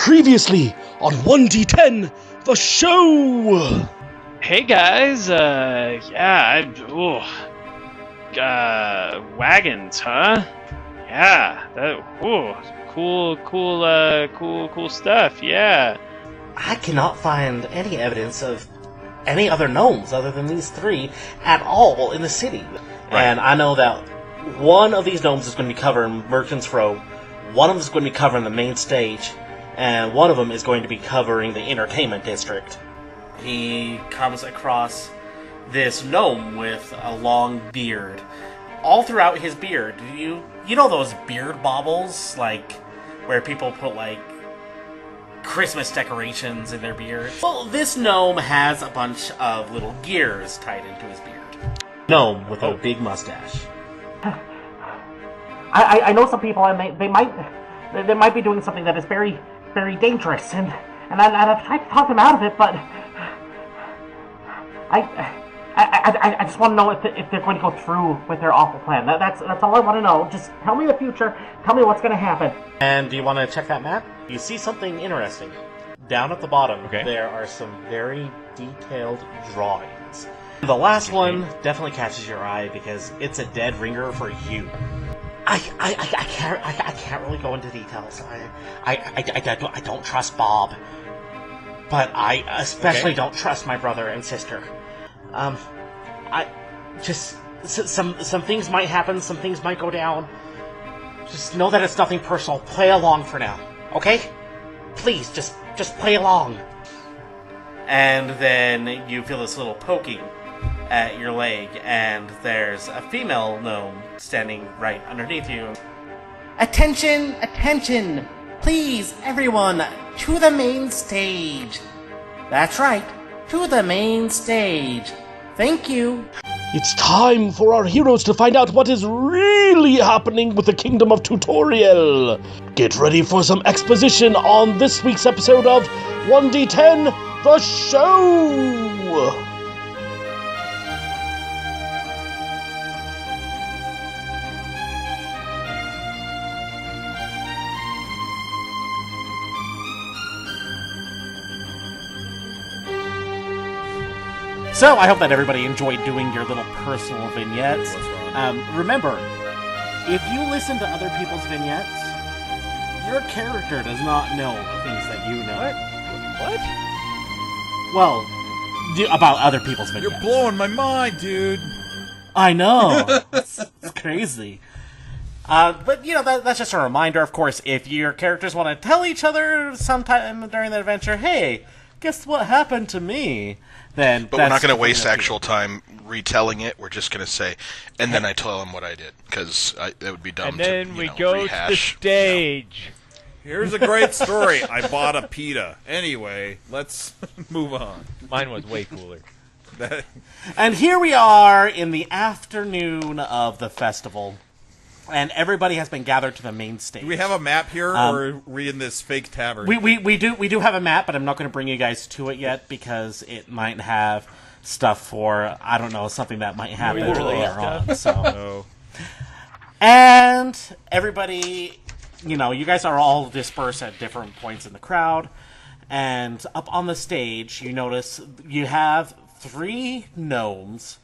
Previously on 1D10, the show! Hey guys, wagons, huh? Yeah, cool stuff, yeah. I cannot find any evidence of any other gnomes other than these three at all in the city. Right. And I know that one of these gnomes is going to be covering Merchant's Row, one of them is going to be covering the main stage, and one of them is going to be covering the entertainment district. He comes across this gnome with a long beard. All throughout his beard, you know those beard baubles, like where people put like Christmas decorations in their beard? Well, this gnome has a bunch of little gears tied into his beard. Gnome with a big mustache. I know some people, and they might be doing something that is very, very dangerous, and I've tried to talk them out of it, but I just want to know if they're going to go through with their awful plan. That's all I want to know. Just tell me the future. Tell me what's going to happen. And do you want to check that map? You see something interesting. Down at the bottom, there are some very detailed drawings. The last one definitely catches your eye because it's a dead ringer for you. I can't really go into details. I don't trust Bob, but I especially don't trust my brother and sister. I just some things might happen, some things might go down. Just know that it's nothing personal. Play along for now, okay? Please, just play along. And then you feel this little poking at your leg, and there's a female gnome standing right underneath you. Attention, attention! Please, everyone, to the main stage. That's right, to the main stage. Thank you. It's time for our heroes to find out what is really happening with the Kingdom of Tutorielle. Get ready for some exposition on this week's episode of 1D10, the show! So, I hope that everybody enjoyed doing your little personal vignettes. Remember, if you listen to other people's vignettes, your character does not know the things that you know. What? Well, about other people's vignettes. You're blowing my mind, dude. I know. It's crazy. But, that's just a reminder, of course, if your characters want to tell each other sometime during the adventure, hey, guess what happened to me? But we're not going to waste actual time retelling it. We're just going to say, and then I tell them what I did, because that would be dumb. And then we go rehash, to the stage. Here's a great story. I bought a pita. Anyway, let's move on. Mine was way cooler. And here we are in the afternoon of the festival, and everybody has been gathered to the main stage. Do we have a map here, or are we in this fake tavern? We do have a map, but I'm not going to bring you guys to it yet because it might have stuff for, I don't know, something that might happen later on. So. No. And everybody, you guys are all dispersed at different points in the crowd, and up on the stage, you notice you have 3 gnomes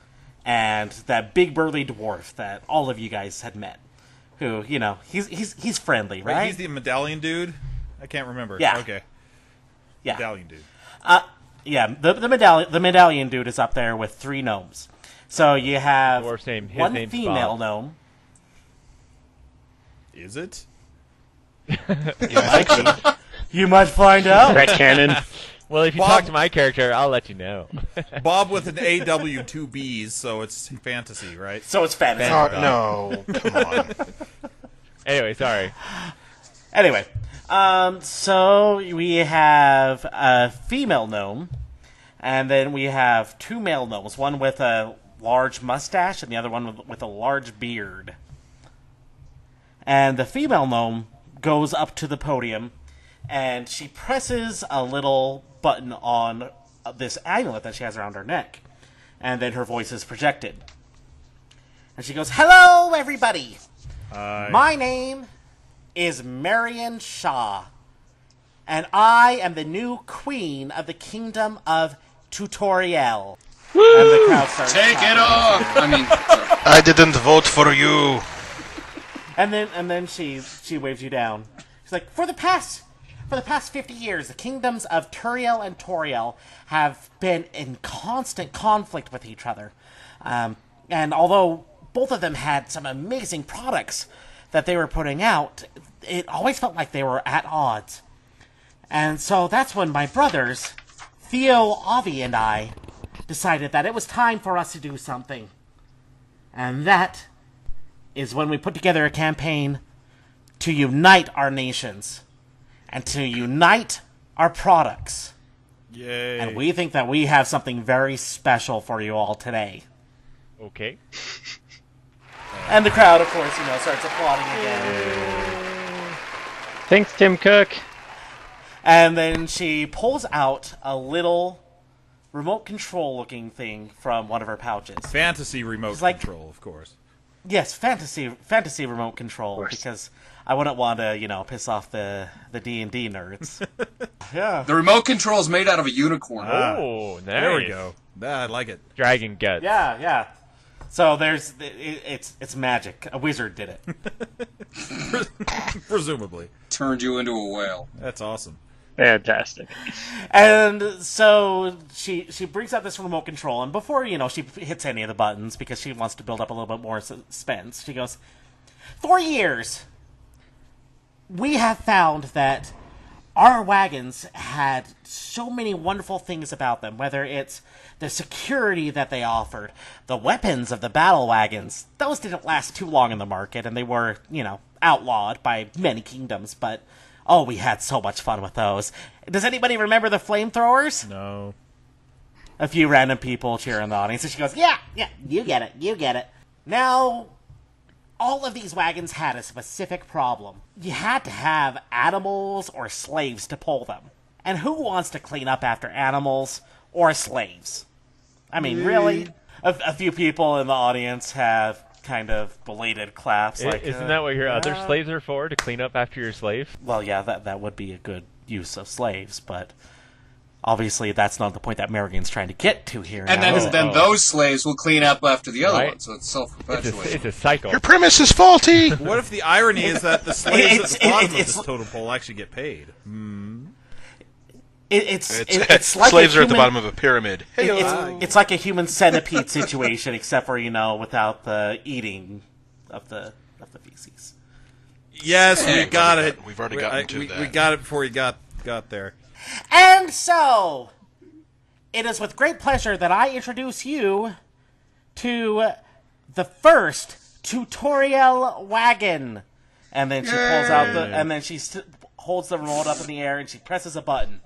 and that big burly dwarf that all of you guys had met. Who, he's friendly, right? He's the medallion dude? I can't remember. Yeah. Okay. Yeah. Medallion dude. Yeah, the medallion dude is up there with 3 gnomes. So you have one female Bob. gnome. Is it? You might find out. Red cannon. Well, if you talk to my character, I'll let you know. Bob with an AW, 2 Bs, so it's fantasy, right? So it's fantasy. No, come on. Anyway, sorry. Anyway, so we have a female gnome, and then we have 2 male gnomes, one with a large mustache and the other one with a large beard. And the female gnome goes up to the podium, and she presses a little button on this amulet that she has around her neck. And then her voice is projected. And she goes, "Hello, everybody. My name is Marion Shaw. and I am the new queen of the kingdom of Tutorielle. Woo! And the crowd starts Take clapping. it off! I mean, I didn't vote for you. And then she waves you down. She's like, for the past 50 years, the kingdoms of Turiel and Toriel have been in constant conflict with each other. And although both of them had some amazing products that they were putting out, it always felt like they were at odds. And so that's when my brothers, Theo, Avi, and I decided that it was time for us to do something. And that is when we put together a campaign to unite our nations and to unite our products. Yay. And we think that we have something very special for you all today. Okay. And the crowd, of course, starts applauding again. Thanks, Tim Cook. And then she pulls out a little remote control looking thing from one of her pouches. Fantasy remote control, of course. Yes, fantasy remote control, because I wouldn't want to, piss off the D&D nerds. Yeah. the remote control is made out of a unicorn. Oh, nice. There we go. I like it. Dragon guts. Yeah. So it's magic. A wizard did it. Presumably. Turned you into a whale. That's awesome. Fantastic. And so she brings out this remote control, and before, she hits any of the buttons, because she wants to build up a little bit more suspense, she goes, for years, we have found that our wagons had so many wonderful things about them, whether it's the security that they offered, the weapons of the battle wagons. Those didn't last too long in the market, and they were, outlawed by many kingdoms, but oh, we had so much fun with those. Does anybody remember the flamethrowers? No. A few random people cheer in the audience, and she goes, yeah, you get it. Now, all of these wagons had a specific problem. You had to have animals or slaves to pull them. And who wants to clean up after animals or slaves? I mean, really? A few people in the audience have kind of belated claps. Isn't that what your other slaves are for, to clean up after your slave? Well, yeah, that would be a good use of slaves, but obviously that's not the point that Merrigan's trying to get to here. And then those slaves will clean up after the other ones, so it's self-perpetuating. It's a cycle. Your premise is faulty. What if the irony is that the slaves at the bottom of this totem pole actually get paid? It's like slaves are at the bottom of a pyramid. It's like a human centipede situation, except for without the eating of the feces. Yes, we got it. We've already gotten to that. We got it before you got there. And so, it is with great pleasure that I introduce you to the first Tutorielle wagon. And then she pulls out she holds the remote up in the air and she presses a button.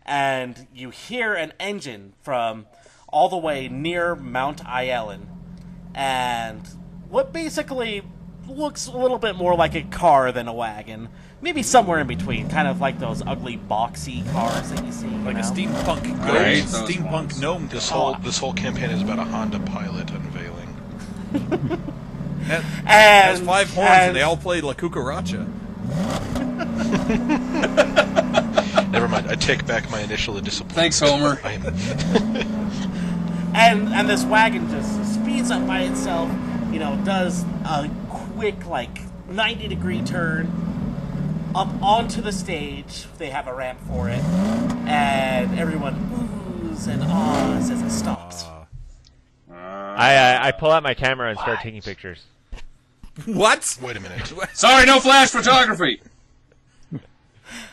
And you hear an engine from all the way near Mount Iellen. And what basically looks a little bit more like a car than a wagon. Maybe somewhere in between, kind of like those ugly boxy cars that you see. Like a steampunk gnome. This whole campaign is about a Honda Pilot unveiling. It has 5 horns and they all play La Cucaracha. Never mind, I take back my initial disappointment. Thanks, Homer. And this wagon just speeds up by itself, does a quick, 90-degree turn up onto the stage. They have a ramp for it, and everyone oohs and ahs as it stops. I pull out my camera and start taking pictures. What? Wait a minute. Sorry, no flash photography.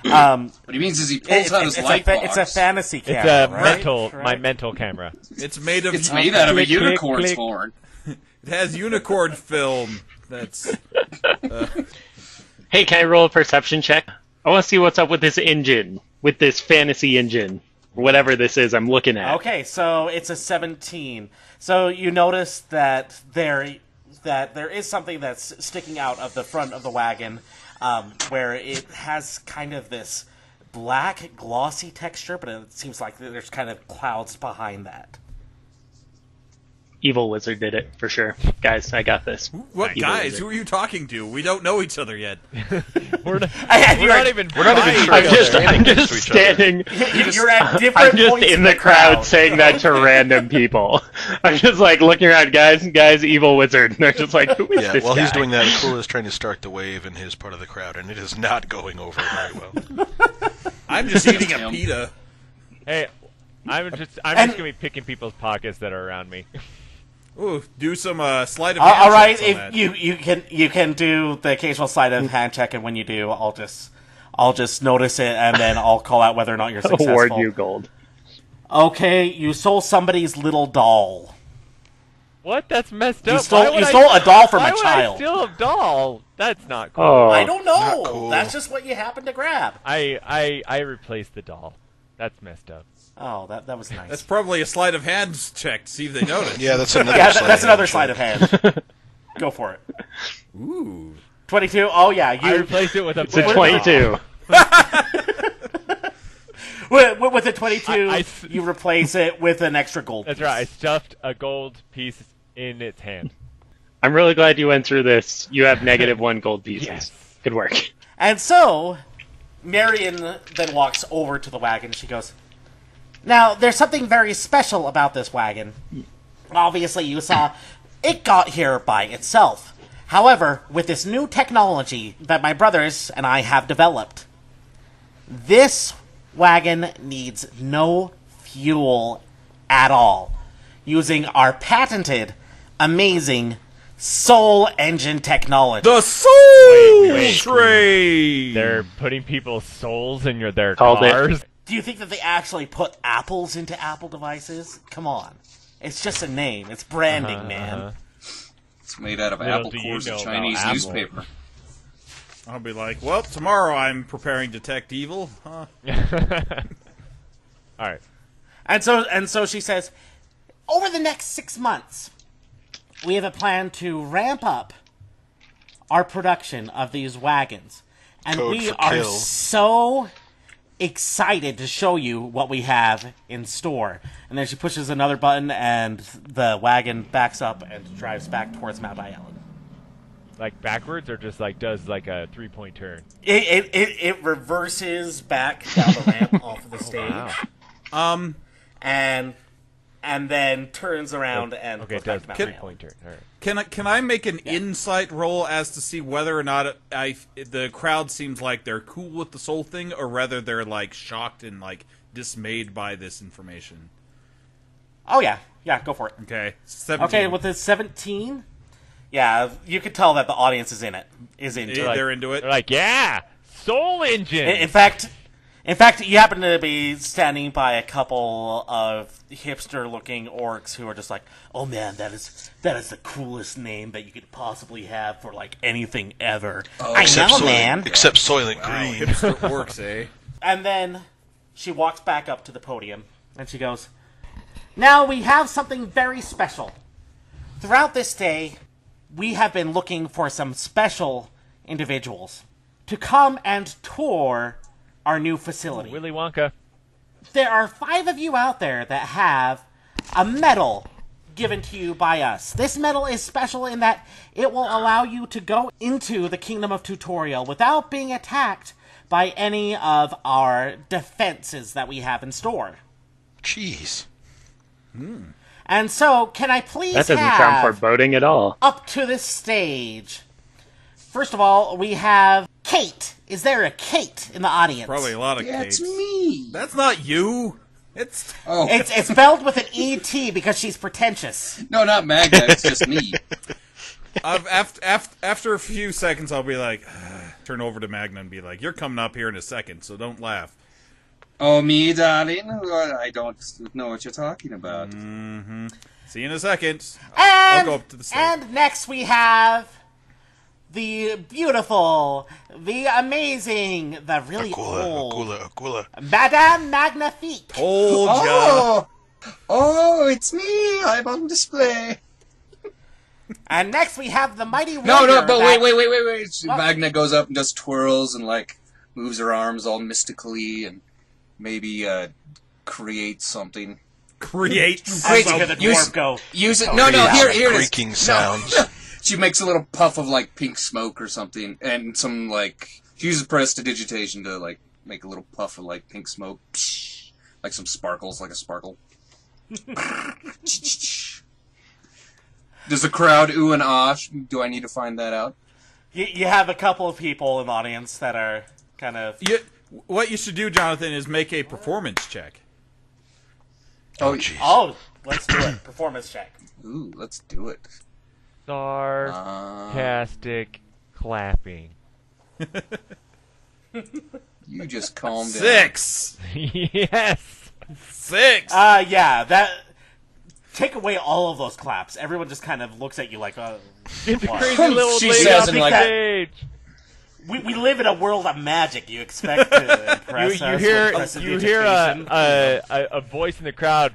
What he means is he pulls out his light box. It's a fantasy It's camera, my mental camera. It's made out of a unicorn's horn. It has unicorn film. That's. Hey, can I roll a perception check? I want to see what's up with this engine, with this fantasy engine, whatever this is I'm looking at. Okay, so it's a 17. So you notice that there is something that's sticking out of the front of the wagon, where it has kind of this black, glossy texture, but it seems like there's kind of clouds behind that. Evil Wizard did it, for sure. Guys, I got this. What Evil guys? Wizard. Who are you talking to? We don't know each other yet. We're not even sure. I'm just standing. You're at different I'm just points in the crowd saying that to random people. I'm just like looking around, guys, Evil Wizard. And they're just like, who is this while guy? he's doing that, Cool is trying to start the wave in his part of the crowd, and it is not going over very well. I'm just eating a pita. Hey, I'm just gonna be picking people's pockets that are around me. Ooh, do some sleight of hand. All right, checks on if that. you can do the occasional sleight of hand check, and when you do, I'll just notice it, and then I'll call out whether or not you're successful. Award you gold. Okay, you stole somebody's little doll. What? That's messed You up. stole a doll from a Why would child. I steal a doll? That's not cool. Oh, I don't know. Not cool. That's just what you happened to grab. I replaced the doll. That's messed up. Oh, that was nice. That's probably a sleight of hand check to see if they notice. Yeah, that's another. that's another sleight of hand. Go for it. Ooh. 22. Oh yeah, I you replaced it with a. it's a 22. with a 22. I you replace it with an extra gold. That's right. I stuffed a gold piece in its hand. I'm really glad you went through this. You have -1 gold pieces. Yes. Good work. And so, Marion then walks over to the wagon. She goes, "Now, there's something very special about this wagon. Obviously, you saw it got here by itself. However, with this new technology that my brothers and I have developed, this wagon needs no fuel at all, using our patented, amazing soul engine technology." The soul Wait. train! They're putting people's souls in their Called it. cars. Do you think that they actually put apples into Apple devices? Come on. It's just a name. It's branding, man. It's made out of Little apple do you cores know and about Chinese Apple. newspaper. I'll be like, well, tomorrow I'm preparing Detect Evil. Huh? All right. And so she says, over the next 6 months, we have a plan to ramp up our production of these wagons. And Code we for are kill. so excited to show you what we have in store. And then she pushes another button, and the wagon backs up and drives back towards Mount Island. Like backwards, or just like does like a 3-point turn? It reverses back down the ramp off of the stage. Wow. And then turns around and Okay, goes it back does to Mount 3-point turn. All right. Can I make an insight roll as to see whether or not the crowd seems like they're cool with the soul thing, or whether they're like shocked and like dismayed by this information? Oh yeah, go for it. Okay, 17. Okay, with the 17, yeah, you could tell that the audience is into it. They're into it. They're like, yeah, soul engine. In fact, you happen to be standing by a couple of hipster-looking orcs who are just like, "Oh man, that is the coolest name that you could possibly have for like anything ever." Oh, I know, man. Except Soylent Wow, Green. hipster works, eh? And then she walks back up to the podium and she goes, "Now we have something very special. Throughout this day, we have been looking for some special individuals to come and tour our new facility. Willy Wonka. There are 5 of you out there that have a medal given to you by us. This medal is special in that it will allow you to go into the Kingdom of Tutorielle without being attacked by any of our defenses that we have in store. Jeez. And so, can I please That doesn't sound have foreboding at all. up to the stage? First of all, we have Kate. Is there a Kate in the audience? Probably a lot of Yeah, it's Kates. me. That's not you. It's Oh, It's spelled with an E-T because she's pretentious. no, not Magda. It's just me. after a few seconds, I'll be like, turn over to Magna and be like, "You're coming up here in a second, so don't laugh." Oh, me, darling. I don't know what you're talking about. Mm-hmm. See you in a second. And, I'll go up to the stage. And next we have the beautiful, the amazing, the really old Aquila. Madame Magnifique. Told ya. Oh, it's me. I'm on display. And next we have the mighty No, warrior but that- wait. What? Magna goes up and just twirls and like moves her arms all mystically and maybe creates something. create Great. Look at the dwarf go. Use it. No, here it is. Creaking sounds. She makes a little puff of like pink smoke or something, and some like she uses prestidigitation to like make a little puff of like pink smoke, like some sparkles, like a sparkle. Does the crowd ooh and ah? Do I need to find that out? You have a couple of people in the audience that are kind of... What you should do, Jonathan, is make a performance check. Oh, jeez. Oh, let's do it. Performance check. Ooh, let's do it. Sarcastic clapping. You just calm down. 6! Yes! 6! Yeah, that... Take away all of those claps. Everyone just kind of looks at you like, It's a what? crazy little She lady says on in the like stage. We live in a world of magic. You expect to impress You us hear with prestidigitation. a voice in the crowd.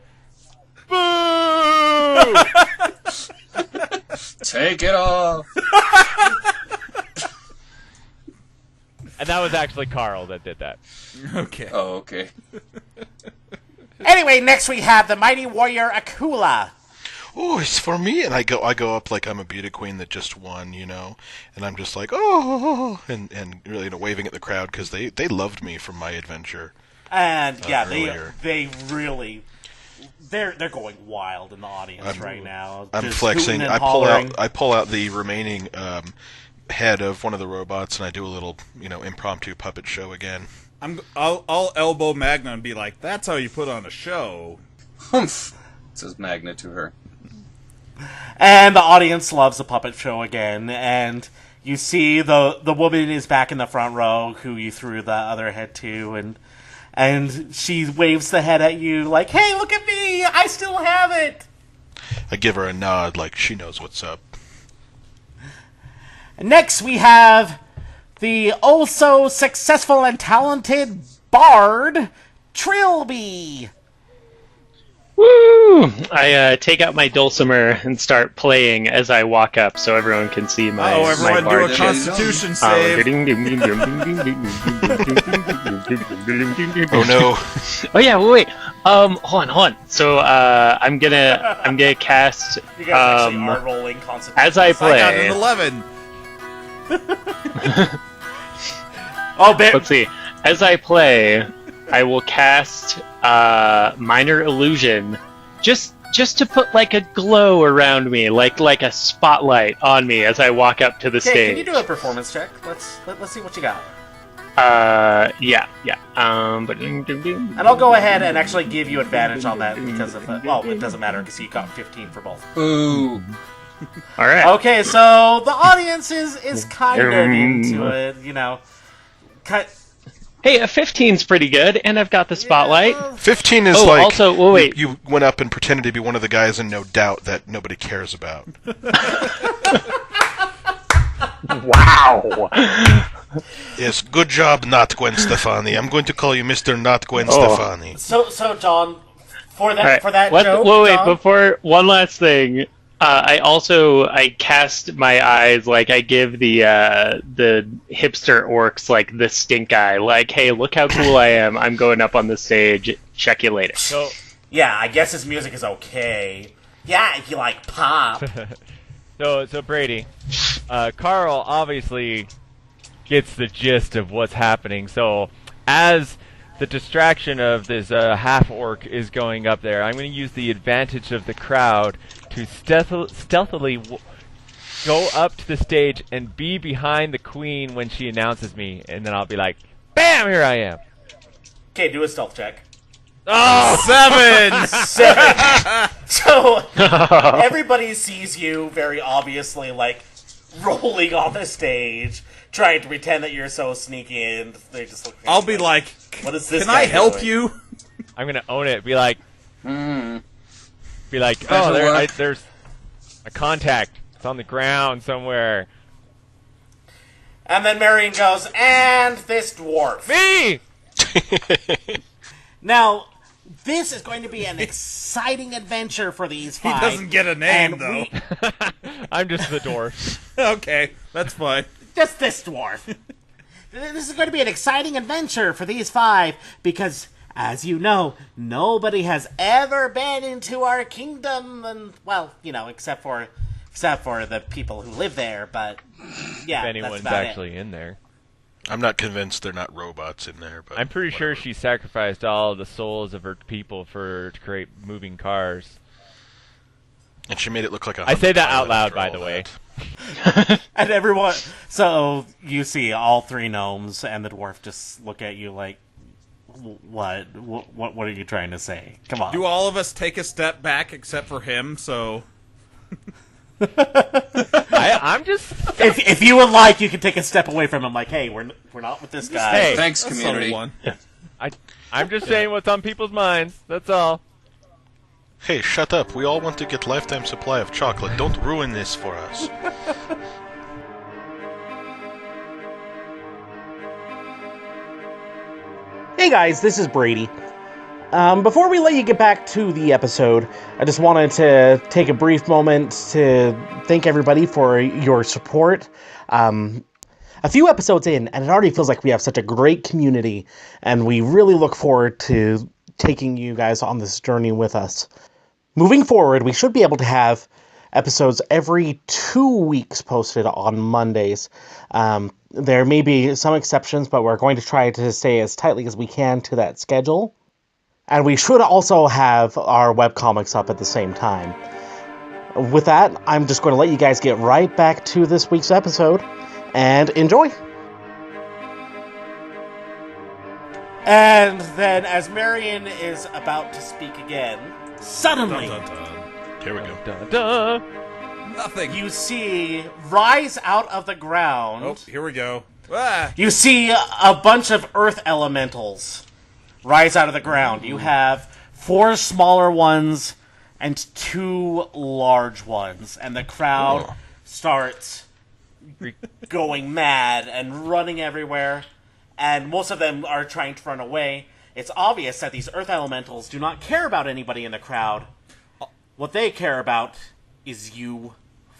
Boo! Take it off. And that was actually Carl that did that. Okay. Oh, okay. Anyway, next we have the mighty warrior Akula. Oh, it's for me, and I go up like I'm a beauty queen that just won, you know, and I'm just like, oh, and really, you know, waving at the crowd because they loved me from my adventure. And yeah, earlier. they really they're going wild in the audience right now. I'm Just flexing. hooting and I hollering. pull out the remaining head of one of the robots, and I do a little, you know, impromptu puppet show again. I'll elbow Magna and be like, "That's how you put on a show." Humph, says Magna to her. And the audience loves the puppet show again, and you see the woman is back in the front row who you threw the other head to, and she waves the head at you like, "Hey, look at me! I still have it!" I give her a nod like she knows what's up. Next we have the also successful and talented bard, Trilby. Woo! I take out my dulcimer and start playing as I walk up, so everyone can see my. Oh, everyone my do a bard Constitution save. Oh no! Oh yeah, wait. Hold on. So I'm gonna cast. You guys actually are rolling Constitution. As I play. I got an 11. Let's see. As I play, I will cast Minor Illusion, just to put like a glow around me, like a spotlight on me as I walk up to the stage. Can you do a performance check? Let's see what you got. Yeah. And I'll go ahead and actually give you advantage on that because of well, it doesn't matter because you got 15 for both. Ooh. All right. Okay, so the audience is kind of into it, you know. Hey, a 15's pretty good, and I've got the spotlight. 15 is also, wait. You went up and pretended to be one of the guys in No Doubt that nobody cares about. Wow. Yes, good job, not Gwen Stefani. I'm going to call you Mr. Not Gwen Stefani. So John, for that joke, wait, John, before one last thing. I cast my eyes, like I give the hipster orcs like the stink eye, like, hey, look how cool I am. I'm going up on the stage. Check you later. So yeah, I guess his music is okay. Yeah, if you like pop. So Brady, Carl obviously gets the gist of what's happening. So as the distraction of this half-orc is going up there, I'm going to use the advantage of the crowd to stealthily go up to the stage and be behind the queen when she announces me, and then I'll be like, BAM! Here I am. Okay, do a stealth check. Oh, 7! So everybody sees you very obviously like rolling on the stage, trying to pretend that you're so sneaky, and they just look. I'll be like, "What is this? Can I help doing? you?" I'm gonna own it. Be like, Special work. there's a contact. It's on the ground somewhere. And then Marion goes, and this dwarf. Me. Now, this is going to be an exciting adventure for these He five. doesn't get a name, though. I'm just the dwarf. Okay, that's fine. Just this dwarf. This is going to be an exciting adventure for these five because As you know, nobody has ever been into our kingdom, and well, except for the people who live there. But yeah, if anyone's that's actually in there. I'm not convinced they're not robots in there, but I'm pretty sure she sacrificed all of the souls of her people to create moving cars. And she made it look like a. I say that out loud, by the way. And everyone, so you see all three gnomes and the dwarf just look at you like, what are you trying to say? Come on. Do all of us take a step back except for him? So. I'm just. If you would like, you can take a step away from him. Like, hey, we're not with this guy. Hey, thanks, community. I'm just saying what's on people's minds. That's all. Hey, shut up. We all want to get lifetime supply of chocolate. Don't ruin this for us. Hey guys, this is Brady. Before we let you get back to the episode, I just wanted to take a brief moment to thank everybody for your support. A few episodes in, and it already feels like we have such a great community, and we really look forward to taking you guys on this journey with us. Moving forward, we should be able to have episodes every 2 weeks posted on Mondays. There may be some exceptions, but we're going to try to stay as tightly as we can to that schedule. And we should also have our webcomics up at the same time. With that, I'm just going to let you guys get right back to this week's episode, and enjoy! And then, as Marion is about to speak again, suddenly, Dun, dun, dun. Here we go. Duh. Nothing. you see rise out of the ground. Oh, here we go. Ah! You see a bunch of earth elementals rise out of the ground. You have 4 smaller ones and 2 large ones. And the crowd starts going mad and running everywhere. And most of them are trying to run away. It's obvious that these earth elementals do not care about anybody in the crowd. What they care about is you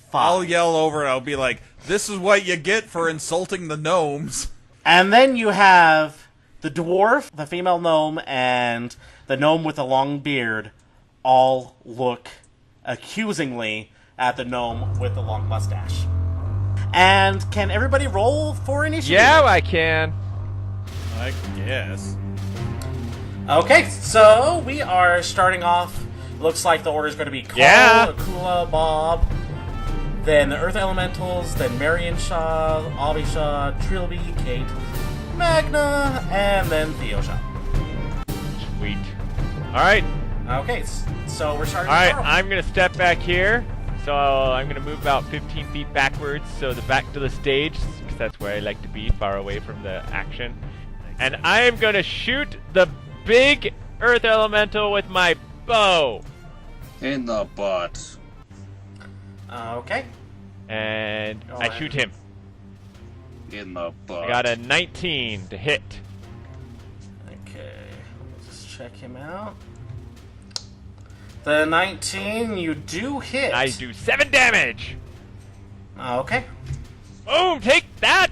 5. I'll yell over and I'll be like, "This is what you get for insulting the gnomes." And then you have the dwarf, the female gnome, and the gnome with the long beard all look accusingly at the gnome with the long mustache. And can everybody roll for initiative? Yeah, I can. I guess. Okay, so we are starting off. Looks like the order is going to be Carl, Yeah. Akula, Bob, then the Earth Elementals, then Marion Shaw, Avi Shaw, Trilby, Kate, Magna, and then Theo Shaw. Sweet. Alright. Okay, so we're starting Alright, with Carl. I'm going to step back here. So I'm going to move about 15 feet backwards, so the back to the stage, because that's where I like to be, far away from the action. And I am going to shoot the big earth elemental with my bow. In the butt. Okay. And Go I ahead. shoot him. In the butt. I got a 19 to hit. Okay, let's just check him out. The 19, you do hit. I do 7 damage. Okay. Boom, take that.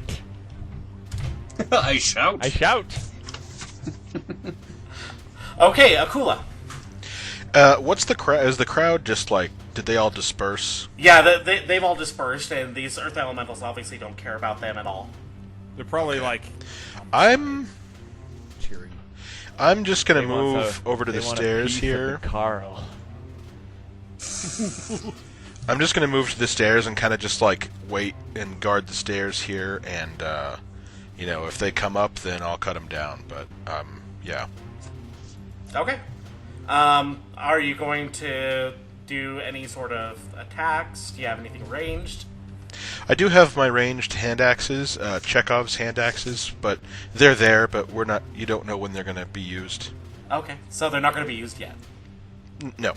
I shout. I shout. Okay, Akula. What's the crowd? Is the crowd just like? Did they all disperse? Yeah, they've all dispersed, and these Earth Elementals obviously don't care about them at all. They're probably like, I'm just gonna They want move over to they the want a stairs piece of here. the Carl. I'm just gonna move to the stairs and kind of just like wait and guard the stairs here, and if they come up, then I'll cut them down. But yeah. Okay. Are you going to do any sort of attacks? Do you have anything ranged? I do have my ranged hand axes, Chekhov's hand axes, but they're there, but we're not. You don't know when they're gonna be used. Okay, so they're not going to be used yet. No.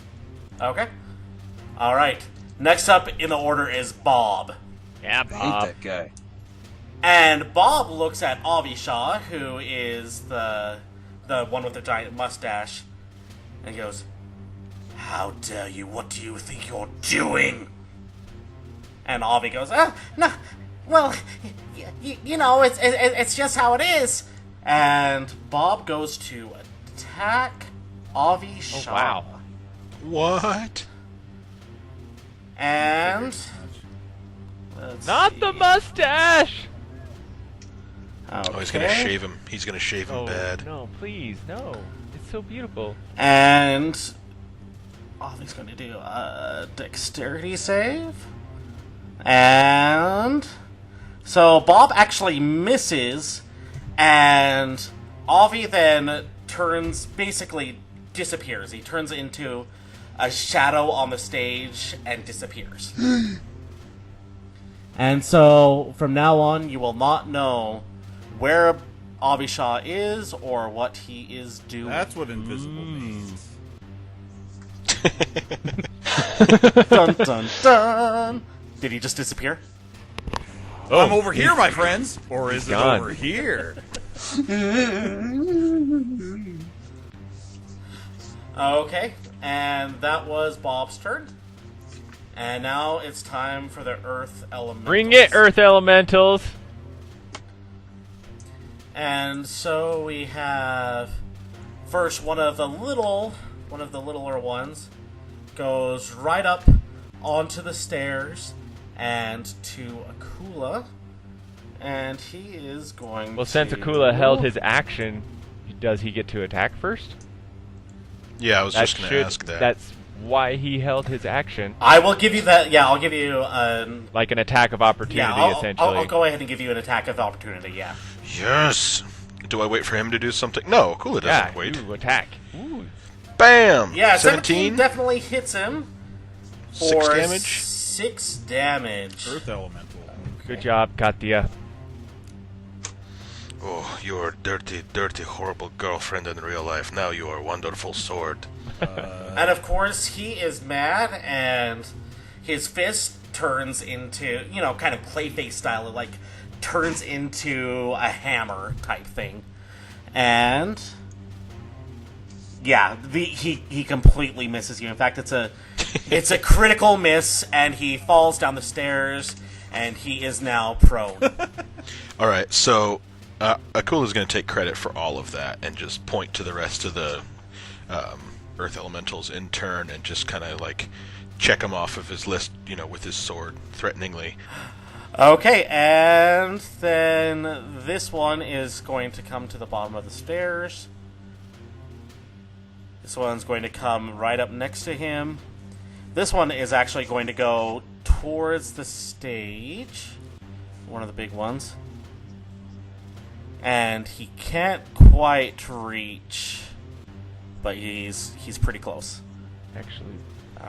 Okay. All right. Next up in the order is Bob. Yeah, I hate Bob. that guy. And Bob looks at Avishaw, who is the one with the giant mustache, and goes, "How dare you? What do you think you're doing?" And Avi goes, "No, well, it's just how it is." And Bob goes to attack Avi Shaw. Oh, wow. What? And Not the mustache! Okay. Oh, he's gonna shave him. He's gonna shave him Oh, bad. no, please, no. It's so beautiful. And Avi's going to do a dexterity save. And so Bob actually misses, and Avi then basically disappears. He turns into a shadow on the stage and disappears. And so from now on, you will not know where Avishaw is or what he is doing. That's what invisible means. Dun dun dun! Did he just disappear? Oh, I'm over here, my friends! Or is it gone. over here? Okay, and that was Bob's turn. And now it's time for the Earth Elementals. Bring it, Earth Elementals! And so we have first one of the littler ones goes right up onto the stairs and to Akula, and he is going. Well, since Akula held his action, does he get to attack first? Yeah, I was just going to ask that. That's why he held his action. I will give you that. Yeah, I'll give you like an attack of opportunity, essentially. I'll go ahead and give you an attack of opportunity. Yeah. Yes. Do I wait for him to do something? No, Akula doesn't wait. You attack. Ooh. Bam! Yeah, 17 definitely hits him. 6 damage. 6 damage. Earth Elemental. Good job, Katya. Oh, you're dirty, dirty, horrible girlfriend in real life. Now you are a wonderful sword. And of course, he is mad, and his fist turns into, kind of Clayface style, like turns into a hammer type thing. And yeah, he completely misses you. In fact, it's a critical miss, and he falls down the stairs, and he is now prone. All right, so Akula's going to take credit for all of that and just point to the rest of the Earth Elementals in turn and just kind of like check them off of his list, with his sword, threateningly. Okay, and then this one is going to come to the bottom of the stairs. This one's going to come right up next to him. This one is actually going to go towards the stage. One of the big ones. And he can't quite reach, but he's pretty close. Actually,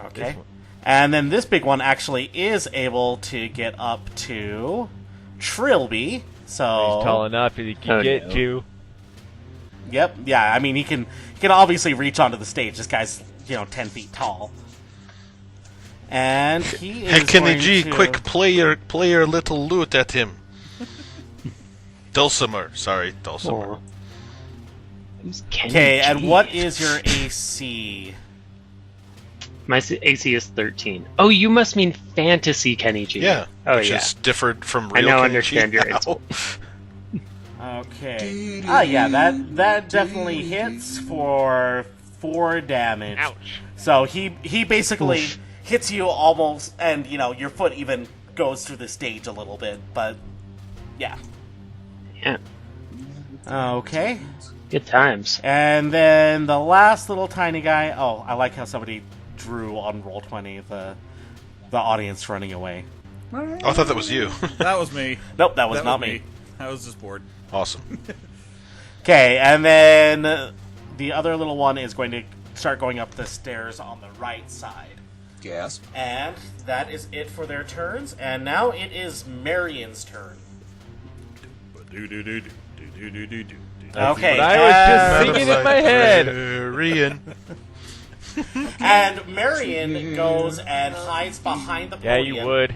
Okay. And then this big one actually is able to get up to Trilby. So he's tall enough that he can get to. Yep. Yeah. I mean, he can obviously reach onto the stage. This guy's 10 feet tall, and he is. Hey, Kenny going G, to... quick, play your little lute at him. Dulcimer. Sorry, Dulcimer. Okay, and what is your AC? My AC is 13. Oh, you must mean fantasy Kenny G. Yeah. Oh, which yeah. is different from I real now Kenny understand G your now. insult. Okay. Yeah, that definitely hits for 4 damage. Ouch. So he basically hits you almost, and your foot even goes through the stage a little bit, but yeah. Yeah. Okay. Good times. And then the last little tiny guy. Oh, I like how somebody drew on Roll20 the audience running away. Oh, I thought that was you. That was me. Nope, that was not me. I was just bored. Awesome. Okay, and then the other little one is going to start going up the stairs on the right side. Gasp. And that is it for their turns. And now it is Marion's turn. Okay, But I was just singing in my head. Marion. and Marion goes and hides behind the Yeah, podium. you would.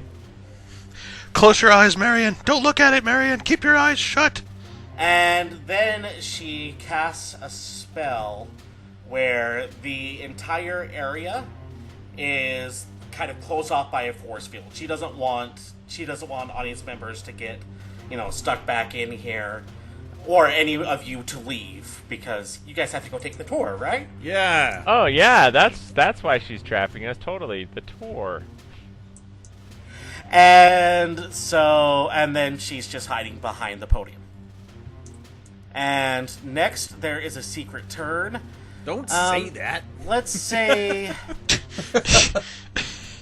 Close your eyes, Marion. Don't look at it, Marion. Keep your eyes shut. And then she casts a spell where the entire area is kind of closed off by a force field. She doesn't want audience members to get, stuck back in here. or any of you to leave, because you guys have to go take the tour, right? Yeah. Oh yeah, that's why she's trapping us. Totally, the tour. And then she's just hiding behind the podium. And next, there is a secret turn. Don't say that. Let's say...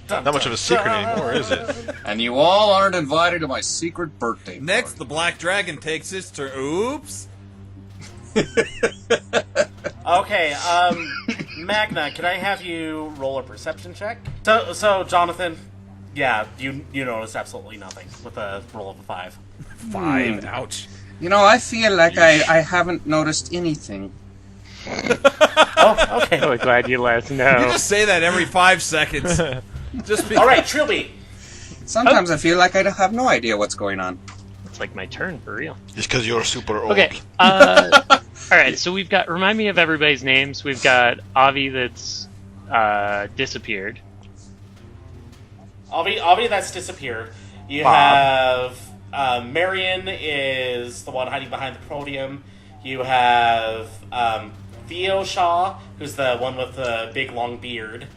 Not much of a secret anymore, is it? And you all aren't invited to my secret birthday party. Next, the Black Dragon takes its turn. Oops. Okay, Magna, can I have you roll a perception check? So Jonathan, yeah, you notice absolutely nothing with a roll of a 5. 5. Ouch. You know, I feel like I haven't noticed anything. Oh, okay. I'm glad you let us You know. just say that every 5 seconds. Just All right, Trilby. Sometimes I feel like I have no idea what's going on. It's like my turn, for real. Just because you're super old. Okay, alright, so we've got, remind me of everybody's names. We've got Avi that's disappeared. Avi that's disappeared. You Bob. have Marion is the one hiding behind the podium. You have Theo Shaw, who's the one with the big long beard.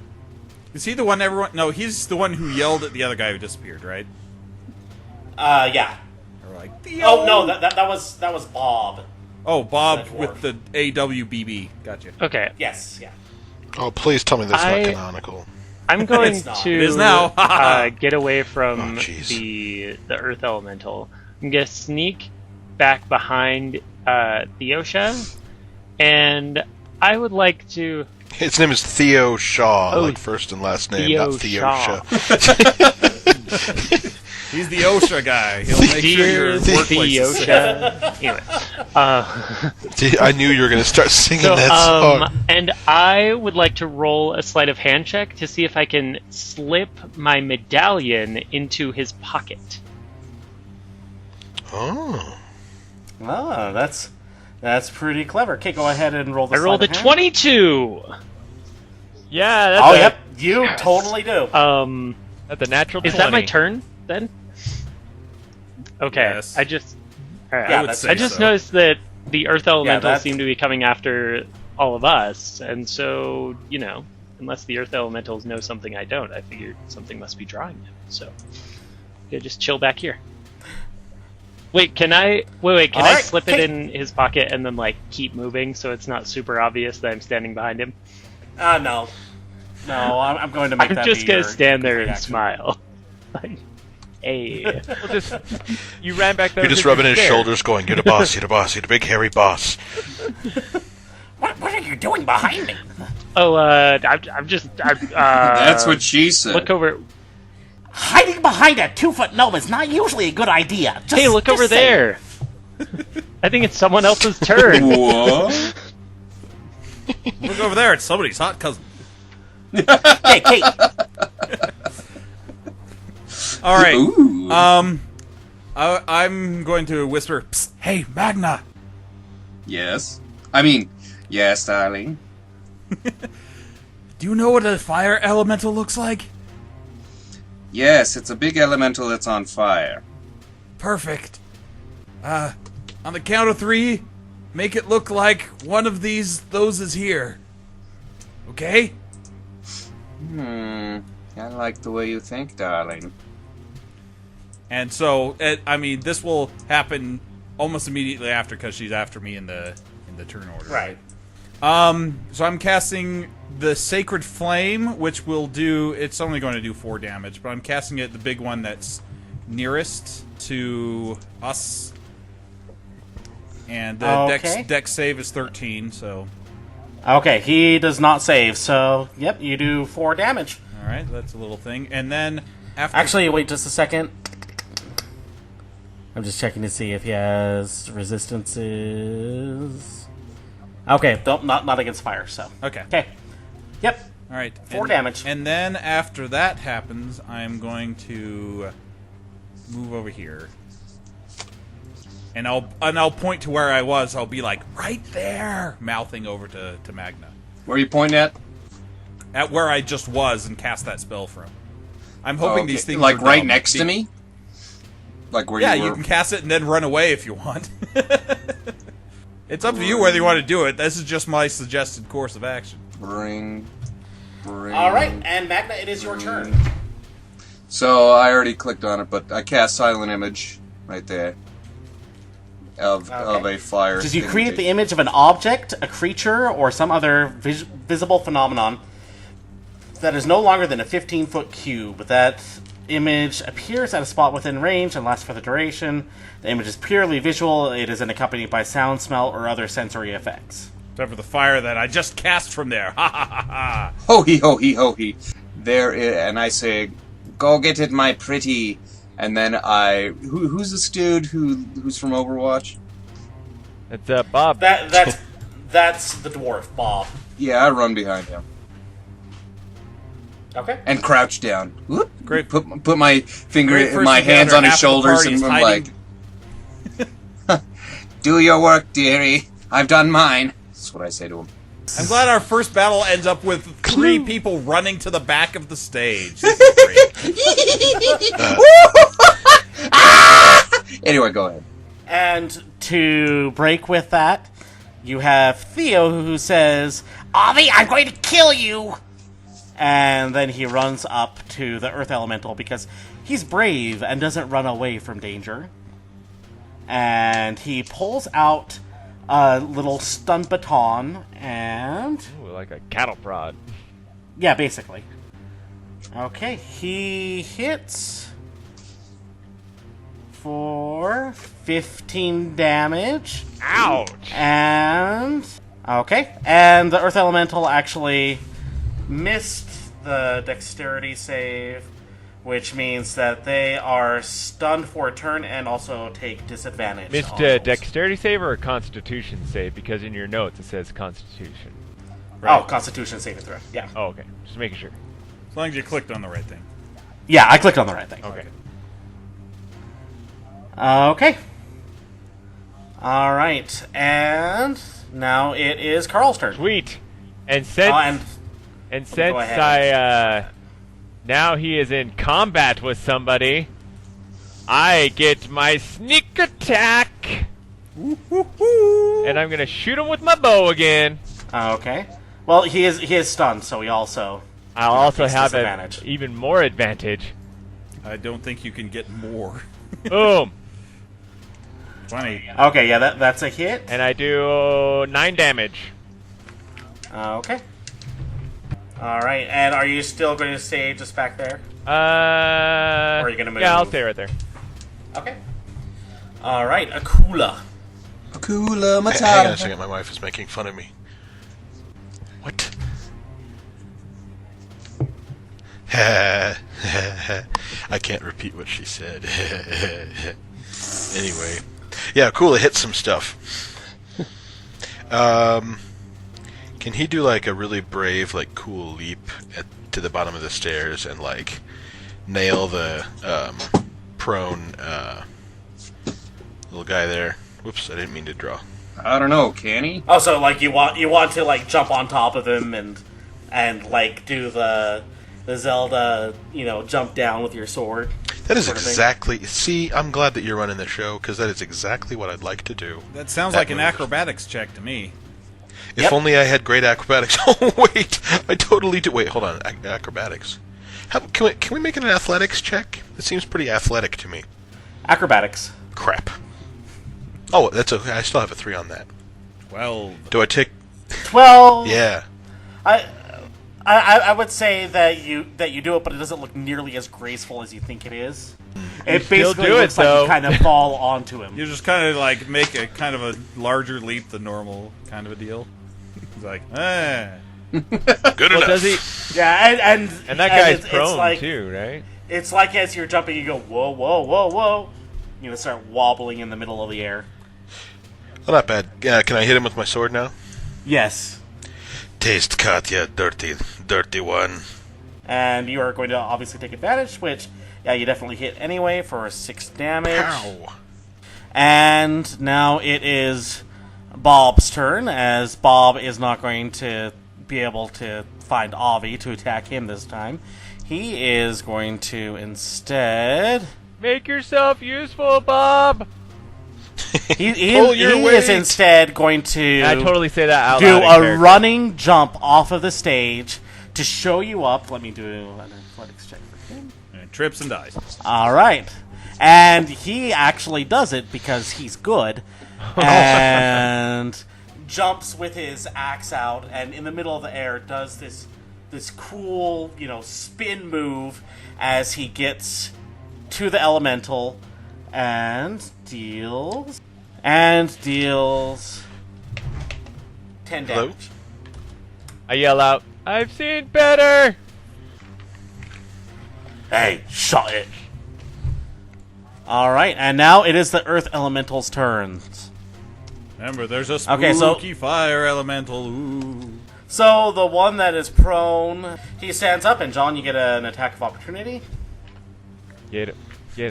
Is he the one everyone... No, he's the one who yelled at the other guy who disappeared, right? Yeah. Or like, Theo! Oh no, that was Bob. Oh, Bob That with the AWBB. Gotcha. Okay, Yes, yeah. Oh, please tell me that's I- not canonical. I'm going It's not. to It is now. get away from Oh, jeez. the Earth Elemental. I'm going to sneak back behind Theosha, and I would like to... His name is Theo Shaw, Oh, like first and last name, Theo not Theo Shaw. He's the OSHA guy. He'll make sure Dear your workplace is safe. Theosha... anyway. See, I knew you were going to start singing So, that song. and I would like to roll a sleight of hand check to see if I can slip my medallion into his pocket. Oh. Oh, that's pretty clever. Okay, go ahead and roll the I rolled a sleight of hand. 22! Yeah, that's Oh, yep, you totally do. That's a natural 20. Is that my turn, then? Okay, Yes. I just... Alright, Yeah, I would that's- say I just so. noticed that the Earth Elementals that's- seem to be coming after all of us, and so, you know, unless the Earth Elementals know something I don't, I figured something must be drawing them, so... Okay, just chill back here. Wait, can I... Wait, can I Alright, slip okay. it in his pocket and then, like, keep moving so it's not super obvious that I'm standing behind him? No. No, I'm going to make I'm that just be gonna your stand there and reaction. smile. Like, hey... Well, just you ran back there. You're just because rubbing you're his scared. shoulders going, you're the boss, you're the boss, you're the big hairy boss. What are you doing behind me? Oh, I'm just... That's what she said. Look over... Hiding behind a 2-foot gnome is not usually a good idea. Just, Hey, look just over saying. there! I think it's someone else's turn. What? Look over there. It's somebody's hot cousin. Hey, Kate. All right. Ooh. I'm going to whisper, Psst, hey, Magna. Yes. I mean, yes, darling. Do you know what a fire elemental looks like? Yes, it's a big elemental that's on fire. Perfect. On the count of 3, make it look like one of those is here. Okay? I like the way you think, darling. And so, I mean, this will happen almost immediately after because she's after me in the turn order. Right. So I'm casting the Sacred Flame, which will do... It's only going to do 4 damage, but I'm casting it the big one that's nearest to us. And the Okay. dex save is 13, so... Okay, he does not save, so, yep, you do 4 damage. Alright, that's a little thing. And then, after... Actually, wait just a second. I'm just checking to see if he has resistances. Okay, not against fire, so. Okay. Okay. Yep. Alright. 4 damage. And then, after that happens, I'm going to move over here. And I'll point to where I was. I'll be like, right there! Mouthing over to Magna. Where are you pointing at? At where I just was and cast that spell from. I'm hoping these things like are right dumb. next to me? Like where Yeah, you were? you can cast it and then run away if you want. It's up to you whether you want to do it. This is just my suggested course of action. Bring. All right, and Magna, it is your turn. So I already clicked on it, but I cast Silent Image right there of a fire. Does you create the image of an object, a creature, or some other visible phenomenon that is no longer than a 15-foot cube. That image appears at a spot within range and lasts for the duration. The image is purely visual. It is accompanied by sound, smell, or other sensory effects. Except for the fire that I just cast from there. Ha ha ha ha! Ho-hee, ho-hee, ho-hee. And I say, go get it, my pretty. And then who's this dude who's from Overwatch? It's Bob. That's the dwarf, Bob. Yeah, I run behind him. Okay. And crouch down. Whoop. Great. Put my Great hands together. on his Half the shoulders, party and is I'm hiding. like, "Do your work, dearie. I've done mine." That's what I say to him. I'm glad our first battle ends up with 3 people running to the back of the stage. This is great. Anyway, go ahead. And to break with that, you have Theo who says, "Avi, I'm going to kill you!" And then he runs up to the Earth Elemental because he's brave and doesn't run away from danger. And he pulls out a little stun baton and... Ooh, like a cattle prod. Yeah, basically. Okay, he hits for 15 damage. Ouch! And... Okay, and the Earth Elemental actually missed the dexterity save, which means that they are stunned for a turn and also take disadvantage. Missed a dexterity save or a constitution save? Because in your notes it says constitution. Right. Oh, constitution saving throw, yeah. Oh, okay. Just making sure. As long as you clicked on the right thing. Yeah, I clicked on the right thing. Okay. Okay. Alright, and now it is Carl's turn. Sweet. And since go ahead. now he is in combat with somebody, I get my sneak attack. And I'm gonna shoot him with my bow again. Okay. Well, he is stunned, so I'll also have disadvantage. even more advantage. I don't think you can get more. Boom. 20. Okay, yeah, that's a hit. And I do 9 damage. Okay. Alright, and are you still going to stay just back there? Or are you going to move? Yeah, I'll stay right there. Okay. Alright, Akula. Akula Matata. Hang on a second, my wife is making fun of me. What? I can't repeat what she said. Anyway. Yeah, cool, it hits some stuff. Can he do like a really brave, like cool leap to the bottom of the stairs and like nail the prone little guy there? Whoops, I didn't mean to draw. I don't know, can he? Oh, so like you want to like jump on top of him and like do the Zelda, jump down with your sword. That is exactly... See, I'm glad that you're running the show, because that is exactly what I'd like to do. That sounds like an acrobatics check to me. If only I had great acrobatics. Oh, wait! I totally do... Wait, hold on. Acrobatics. Can we make it an athletics check? It seems pretty athletic to me. Acrobatics. Crap. Oh, that's okay. I still have a 3 on that. 12. Do I take... 12? Yeah. I would say that you do it, but it doesn't look nearly as graceful as you think it is. It basically looks like you kind of fall onto him. You just kind of like make a kind of a larger leap than normal kind of a deal. He's like, Good enough. Does he? Yeah, and that guy's prone too, right? It's like as you're jumping, you go whoa, whoa, whoa, whoa. You start wobbling in the middle of the air. Well, not bad. Can I hit him with my sword now? Yes. Taste Katya, dirty one. And you are going to obviously take advantage, which, yeah, you definitely hit anyway for 6 damage. Ow. And now it is Bob's turn, as Bob is not going to be able to find Avi to attack him this time. He is going to instead... Make yourself useful, Bob! He Pull your weight. is instead going to I totally say that out do loud in a character. running jump off of the stage to show you up. Let me do an athletics check for him. And trips and dies. All right. And he actually does it because he's good. And jumps with his axe out, and in the middle of the air does this cool, spin move as he gets to the elemental and deals 10 damage. I yell out, I've seen better! Hey, shut it. Alright, and now it is the Earth Elemental's turns. Remember, there's a spooky fire elemental. Ooh. So, the one that is prone, he stands up, and John, you get an attack of opportunity. Get it.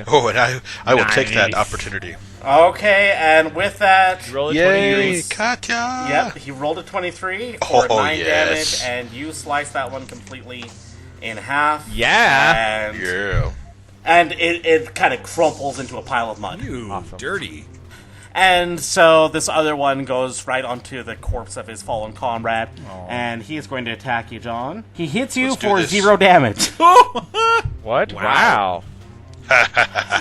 Oh, and I will take that opportunity. Okay, and with that... Roll a Yay, 23. Katya! Yep, he rolled a 23 for 9 yes. damage, and you slice that one completely in half. Yeah! And, Yeah. and it kind of crumples into a pile of mud. You Awesome. dirty. And so this other one goes right onto the corpse of his fallen comrade, and he is going to attack you, John. He hits you Let's do for this. 0 damage. What? Wow.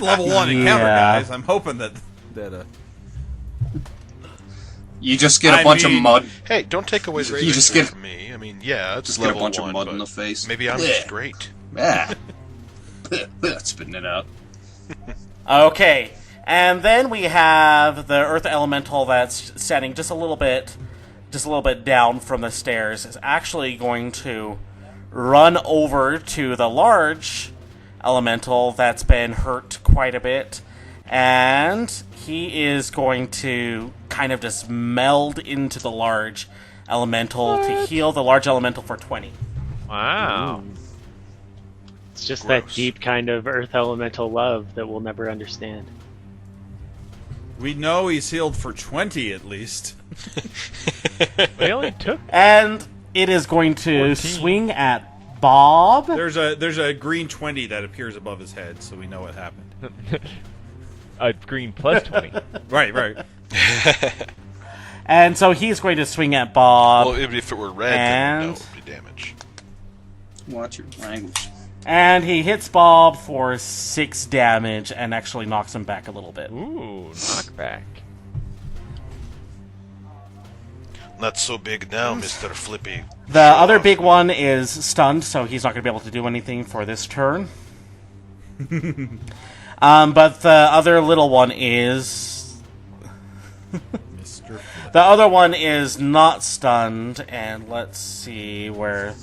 Level 1 encounter, Yeah. guys. I'm hoping that You just get a bunch of mud. Hey, don't take away the You just victory get- from me. I mean, yeah, it's Just get a level bunch of 1, mud but in the face. Maybe I'm Blech. just great. Ah. Spitting it out. Okay, and then we have the Earth Elemental that's standing just a little bit down from the stairs. Is actually going to run over to the large Elemental that's been hurt quite a bit, and he is going to kind of just meld into the large Elemental to heal the large Elemental for 20. Wow. It's just Gross. that deep kind of Earth Elemental love that we'll never understand. we know he's healed for 20 at least. They only took... And it is going to 14. swing at Bob. There's a green 20 that appears above his head, so we know what happened. A green plus 20. Right. And so he's going to swing at Bob. Well, if it were red, then And- no, it would be damage. Watch your language. And he hits Bob for 6 damage and actually knocks him back a little bit. Ooh, knockback. Not so big now, Mr. Flippy. The other big one is stunned, so he's not going to be able to do anything for this turn. But the other little one is... Mr. The other one is not stunned, and let's see where...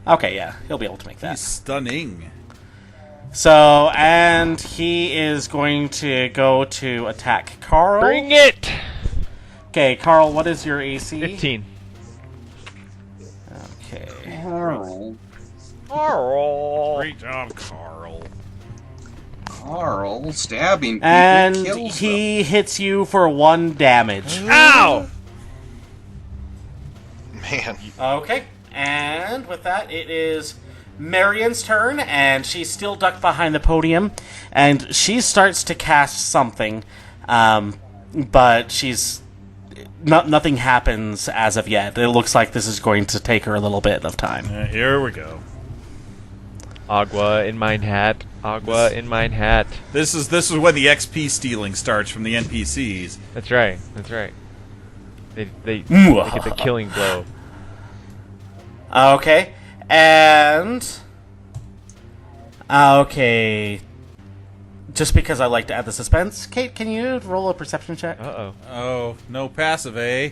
Okay, yeah, he'll be able to make He's that. stunning. So, and he is going to go to attack Carl. Bring it! Okay, Carl, what is your AC? 15. Okay. Carl. Great job, Carl. Carl stabbing people And kills them. he hits you for 1 damage. Ow! Man. Okay, and with that, it is Marion's turn, and she's still ducked behind the podium, and she starts to cast something, but she's... nothing happens as of yet. It looks like this is going to take her a little bit of time. Here we go. Agua in mine hat. Agua in mine hat. This is when the XP stealing starts from the NPCs. That's right. They get the killing blow. Okay, and... Okay... Just because I like to add the suspense, Kate, can you roll a perception check? Uh-oh. Oh, no passive, eh?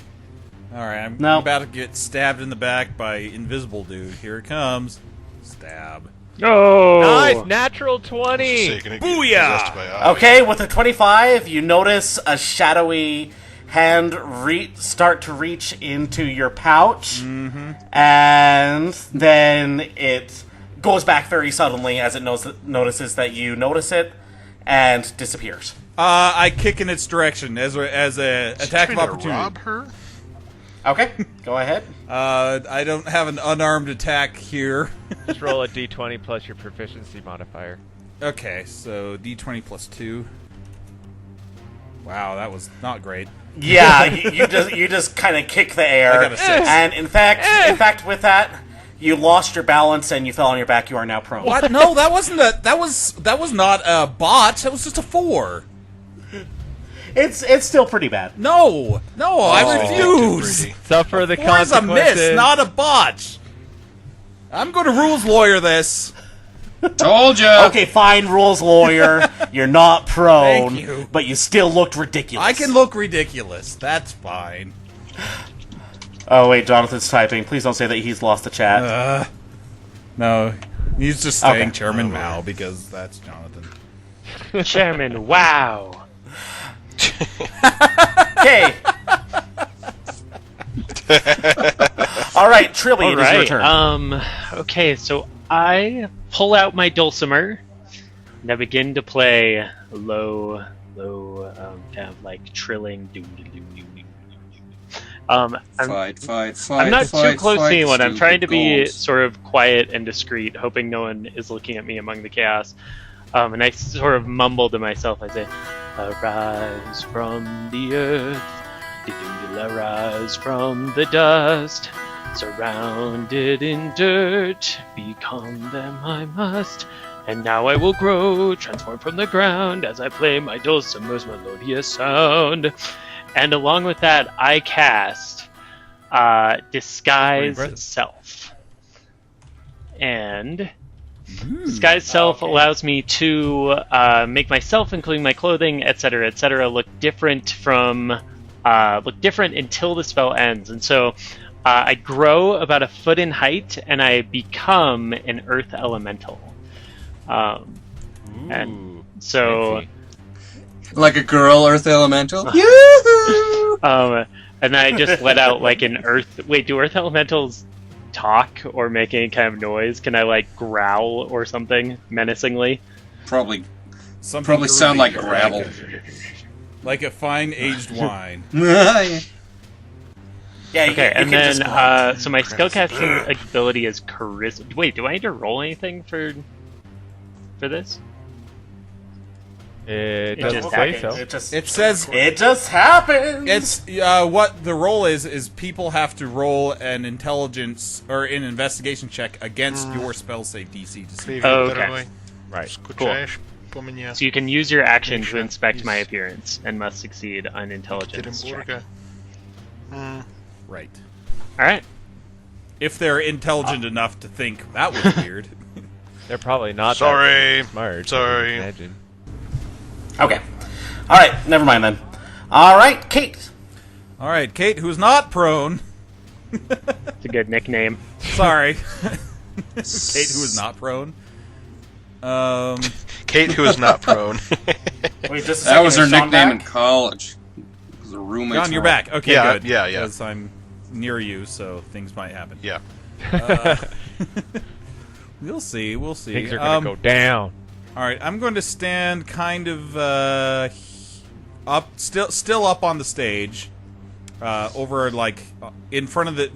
Alright, I'm No. about to get stabbed in the back by invisible dude. Here it comes. Stab. Oh! Nice! Natural 20! Say, gonna get Booyah! possessed by eyes. Okay, with a 25, you notice a shadowy hand start to reach into your pouch, and then it goes back very suddenly as it notices that you notice it, and disappears. I kick in its direction as a attack of Trying to opportunity. rob her? Okay, go ahead. I don't have an unarmed attack here. Just roll a d20 plus your proficiency modifier. Okay, so D20 plus 2. Wow, that was not great. Yeah, you just kind of kick the air, I got a 6. and in fact, with that, you lost your balance and you fell on your back. You are now prone. What? No, that wasn't a. That was not a bot. That was just a 4. It's still pretty bad. No, I refuse. Suffer the 4 is a consequences. miss, not a botch. I'm going to rules lawyer this. Told you. Okay, fine, rules lawyer. You're not prone, Thank you. but you still looked ridiculous. I can look ridiculous. That's fine. Oh wait, Jonathan's typing. Please don't say that he's lost the chat. No, he's just saying Okay. Chairman Mao because that's Jonathan. Chairman, wow. Okay. All right, Trilly, it is your turn. Okay, so I pull out my dulcimer and I begin to play low, kind of like trilling. I'm not too close to anyone. I'm trying to be sort of quiet and discreet, hoping no one is looking at me among the chaos. And I sort of mumble to myself. I say, "Arise from the earth, arise from the dust. Surrounded in dirt, become them I must. And now I will grow, transform from the ground as I play my dulcimer's melodious sound." And along with that, I cast Disguise Self. And Disguise Self allows me to make myself, including my clothing, etc., look different until the spell ends. And so I grow about a foot in height, and I become an earth elemental. And so, like a girl earth elemental. and I just let out like an earth. Wait, do earth elementals talk or make any kind of noise? Can I like growl or something menacingly? Probably Something sound like gravel. Like a fine aged wine. Yeah. Yeah, Okay, you and can just then so my spellcasting ability is charisma. Wait, do I need to roll anything for this? It just doesn't say so. It says It just happens. it's what the roll is people have to roll an intelligence or an investigation check against your spell save DC to see. Oh, okay. Right. Escuchas, pomenja. So you can use your action to inspect my appearance and must succeed on intelligence check. Right. All right. If they're intelligent enough to think that was weird. They're probably not Sorry. that smart. Sorry. Imagine. Okay. All right, never mind then. All right, Kate. All right, Kate, who's not prone. It's a good nickname. Sorry. Kate, who is not prone. Kate, who is not prone. Wait, just a That second, was her is Sean nickname in back? college. Because the roommates. John, you're were- back. Okay, Yeah, good. yeah. Because I'm near you, so things might happen. Yeah. We'll see. We'll see. Things are gonna go down. All right, I'm going to stand kind of up, still up on the stage, over like in front of the,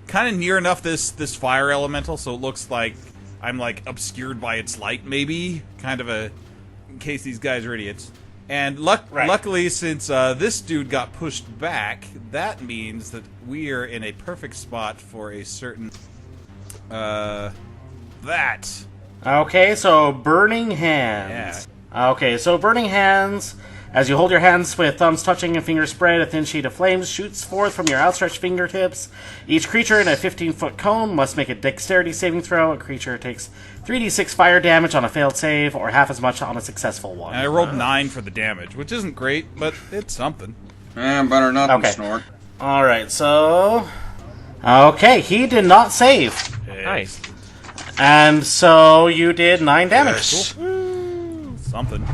kind of near enough this fire elemental, so it looks like I'm like obscured by its light, maybe kind of a, in case these guys are idiots. And luckily, since this dude got pushed back, that means that we are in a perfect spot for a certain that. Okay, so Burning Hands. Okay, so Burning Hands. As you hold your hands with thumbs touching and fingers spread, a thin sheet of flames shoots forth from your outstretched fingertips. Each creature in a 15-foot cone must make a dexterity saving throw. A creature takes 3d6 fire damage on a failed save, or half as much on a successful one. And I rolled 9 for the damage, which isn't great, but it's something. Better not than Okay. snort. Alright, so... Okay, he did not save. Nice. And so you did 9 damage. Yes. Something.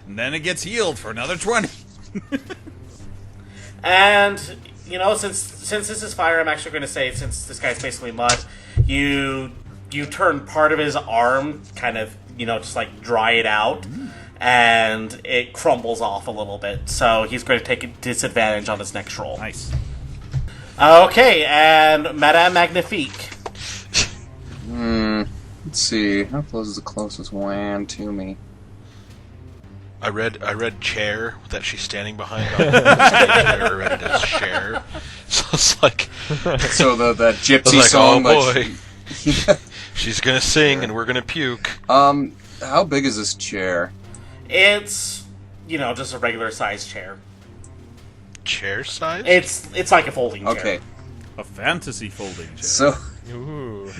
And then it gets healed for another 20. And, you know, since this is fire, I'm actually going to say, since this guy's basically mud, you turn part of his arm, kind of, you know, just like dry it out, and it crumbles off a little bit. So he's going to take a disadvantage on his next roll. Nice. Okay, and Madame Magnifique. Let's see. How close is the closest one to me? I read chair that she's standing behind. I read it as share. So it's like. So that gypsy like, song. Oh boy. She's gonna sing and we're gonna puke. How big is this chair? It's, just a regular size chair. Chair size? It's like a folding chair. Okay. A fantasy folding chair. So. Ooh.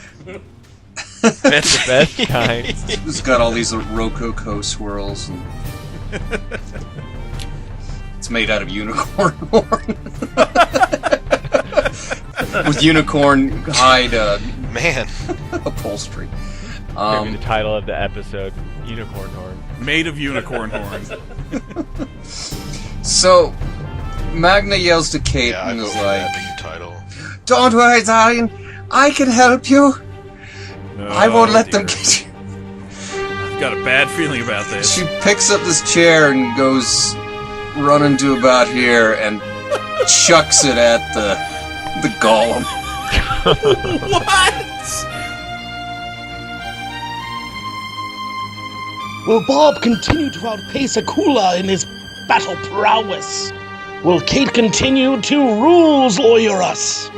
That's the best kind. It's got all these rococo swirls. And it's made out of unicorn horn. With unicorn hide Man. upholstery. Maybe the title of the episode, Unicorn Horn. Made of unicorn horn. So, Magna yells to Kate Yeah, and I is go like, with that title. "Don't worry, darling. I can help you. I won't let them get you." I've got a bad feeling about this. She picks up this chair and goes running to about here and chucks it at the golem. What? Will Bob continue to outpace Akula in his battle prowess? Will Kate continue to lawyer us?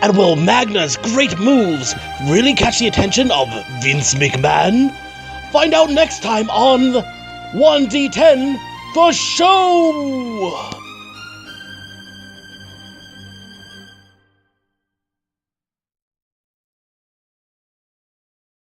And will Magna's great moves really catch the attention of Vince McMahon? Find out next time on 1D10 The Show!